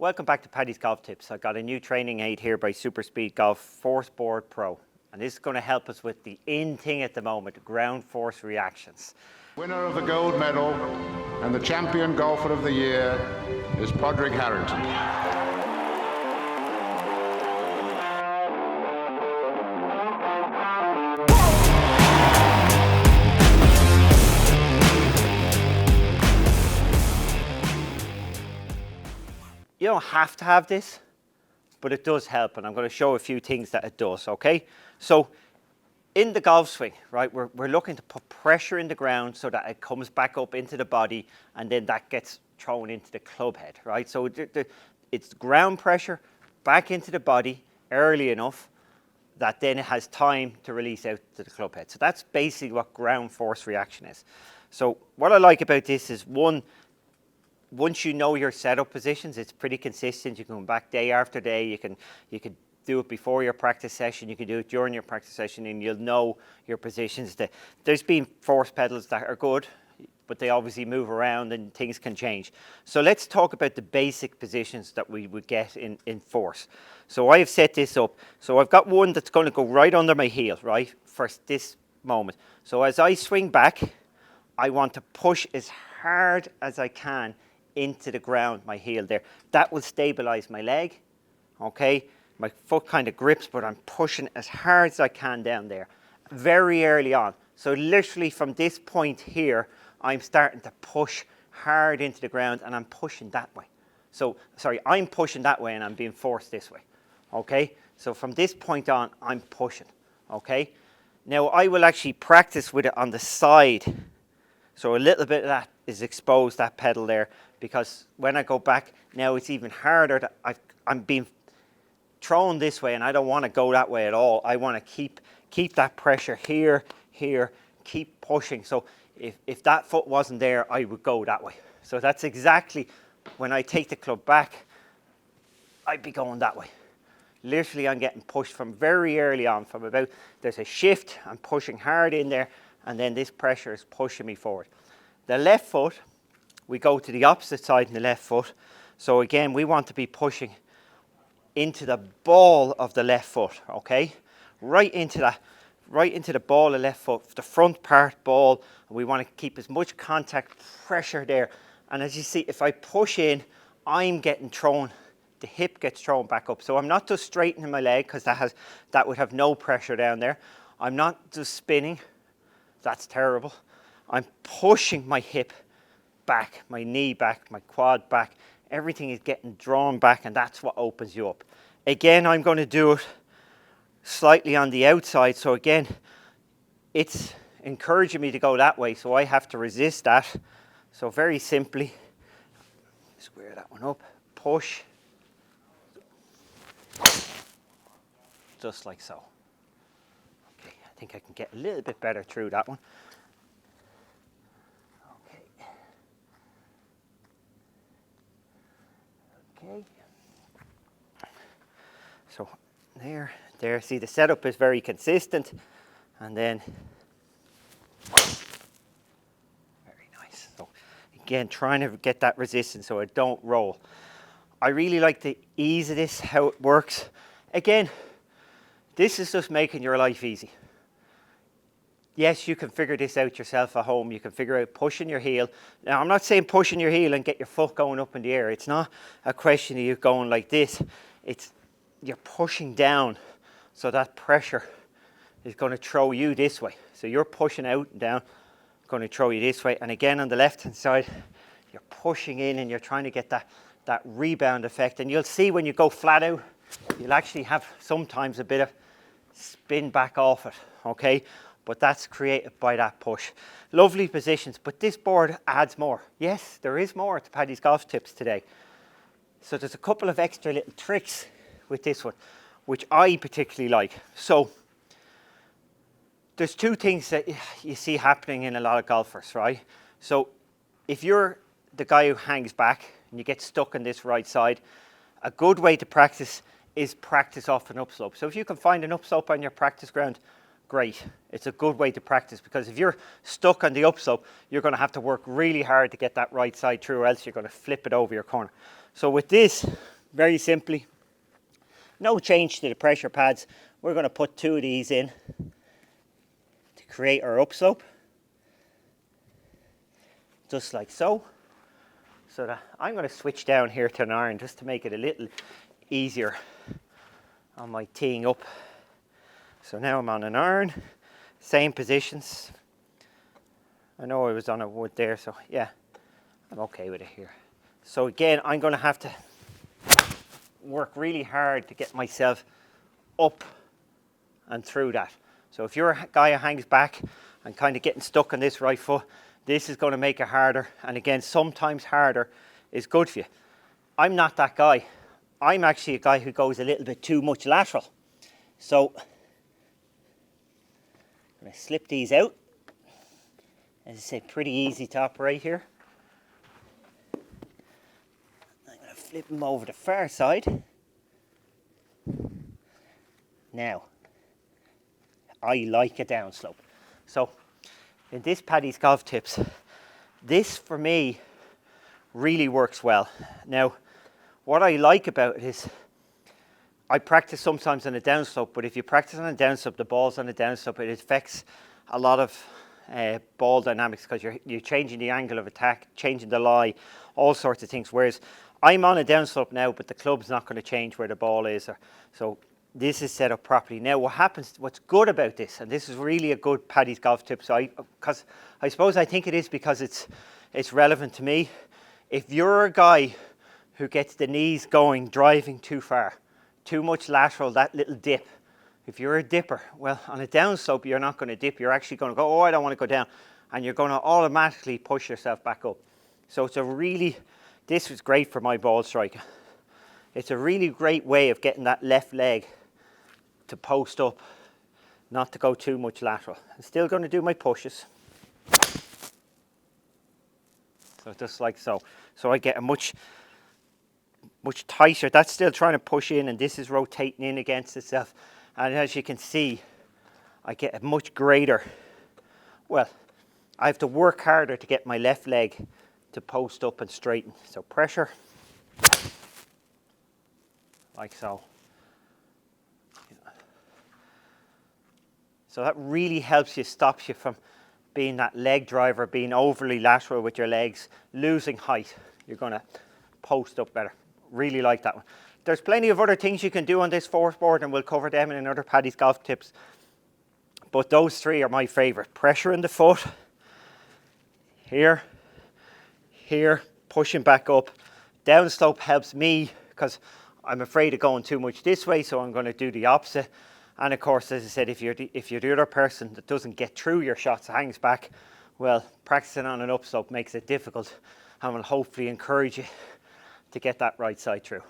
Welcome back to Paddy's Golf Tips. I've got a new training aid here by Super Speed Golf Force Board Pro. And this is going to help us with the in thing at the moment, ground force reactions. Winner of the gold medal and the champion golfer of the year is Padraig Harrington. You don't have to have this, but it does help, and I'm going to show a few things that it does, okay? So in the golf swing, right, we're looking to put pressure in the ground so that it comes back up into the body, and then that gets thrown into the club head, right? So it's ground pressure back into the body early enough that then it has time to release out to the club head. So that's basically what ground force reaction is. So what I like about this is, once you know your setup positions, it's pretty consistent. You can come back day after day. You can do it before your practice session. You can do it during your practice session, and you'll know your positions. There's been force pedals that are good, but they obviously move around and things can change. So let's talk about the basic positions that we would get in force. So I have set this up. So I've got one that's going to go right under my heel, right, for this moment. So as I swing back, I want to push as hard as I can into the ground, my heel there. That will stabilize my leg, okay? My foot kind of grips, but I'm pushing as hard as I can down there very early on. So literally from this point here, I'm starting to push hard into the ground, and I'm pushing that way. So, sorry, I'm pushing that way and I'm being forced this way, okay? So from this point on, I'm pushing, okay? Now I will actually practice with it on the side. So a little bit of that is exposed, that pedal there, because when I go back, now it's even harder. I'm being thrown this way, and I don't want to go that way at all. I want to keep that pressure here, keep pushing. So if that foot wasn't there, I would go that way. So that's exactly, when I take the club back, I'd be going that way. Literally, I'm getting pushed from very early on, from about, there's a shift, I'm pushing hard in there, and then this pressure is pushing me forward. The left foot, we go to the opposite side in the left foot. So again, we want to be pushing into the ball of the left foot, okay? Right into the ball of left foot, the front part ball. And we want to keep as much contact pressure there. And as you see, if I push in, I'm getting thrown, the hip gets thrown back up. So I'm not just straightening my leg, because that would have no pressure down there. I'm not just spinning. That's terrible. I'm pushing my hip back, my knee back, my quad back. Everything is getting drawn back, and that's what opens you up. Again, I'm going to do it slightly on the outside. So again, it's encouraging me to go that way, so I have to resist that. So very simply, square that one up, push, just like so. Okay, I think I can get a little bit better through that one. Okay, so there, see, the setup is very consistent, and then very nice. So again, trying to get that resistance so I don't roll. I really like the ease of this, how it works. Again, this is just making your life easy. Yes, you can figure this out yourself at home. You can figure out pushing your heel. Now, I'm not saying pushing your heel and get your foot going up in the air. It's not a question of you going like this. It's you're pushing down, so that pressure is going to throw you this way. So you're pushing out and down, going to throw you this way. And again, on the left-hand side, you're pushing in and you're trying to get that rebound effect. And you'll see when you go flat out, you'll actually have sometimes a bit of spin back off it, okay? But that's created by that push. Lovely positions, but this board adds more. Yes, there is more to Paddy's Golf Tips today. So there's a couple of extra little tricks with this one, which I particularly like. So there's two things that you see happening in a lot of golfers, right? So if you're the guy who hangs back and you get stuck on this right side, a good way to practice is practice off an upslope. So if you can find an upslope on your practice ground, great. It's a good way to practice, because if you're stuck on the upslope, you're going to have to work really hard to get that right side through, or else you're going to flip it over your corner. So with this, very simply, no change to the pressure pads. We're going to put 2 of these in to create our upslope, just like so. So that I'm going to switch down here to an iron just to make it a little easier on my teeing up. So now I'm on an iron, same positions. I know I was on a wood there, so yeah, I'm okay with it here. So again, I'm going to have to work really hard to get myself up and through that. So if you're a guy who hangs back and kind of getting stuck on this right foot, this is going to make it harder. And again, sometimes harder is good for you. I'm not that guy. I'm actually a guy who goes a little bit too much lateral. So I'm going to slip these out. As I say, pretty easy to operate here. I'm going to flip them over the far side. Now, I like a downslope. So in this Paddy's Golf Tips, this for me really works well. Now, what I like about it is I practice sometimes on a downslope, but if you practice on a downslope, the ball's on a downslope, it affects a lot of ball dynamics because you're changing the angle of attack, changing the lie, all sorts of things. Whereas I'm on a downslope now, but the club's not going to change where the ball is. So this is set up properly. Now what happens, what's good about this, and this is really a good Paddy's Golf Tip, because I suppose I think it is because it's relevant to me. If you're a guy who gets the knees going, driving too far, too much lateral, that little dip, if you're a dipper, well, on a downslope, you're not going to dip. You're actually going to go, oh, I don't want to go down. And you're going to automatically push yourself back up. So this was great for my ball striker. It's a really great way of getting that left leg to post up, not to go too much lateral. I'm still going to do my pushes. So just like so. So I get a much tighter, that's still trying to push in and this is rotating in against itself. And as you can see, I get a much greater, well, I have to work harder to get my left leg to post up and straighten. So pressure, like so. So that really helps you, stops you from being that leg driver, being overly lateral with your legs, losing height. You're going to post up better. Really like that one. There's plenty of other things you can do on this fourth board and we'll cover them in another Paddy's Golf Tips. But those 3 are my favourite. Pressure in the foot, here, here, pushing back up. Downslope helps me because I'm afraid of going too much this way, so I'm going to do the opposite. And of course, as I said, if you're the other person that doesn't get through your shots, hangs back, well, practicing on an upslope makes it difficult and will hopefully encourage you to get that right side through.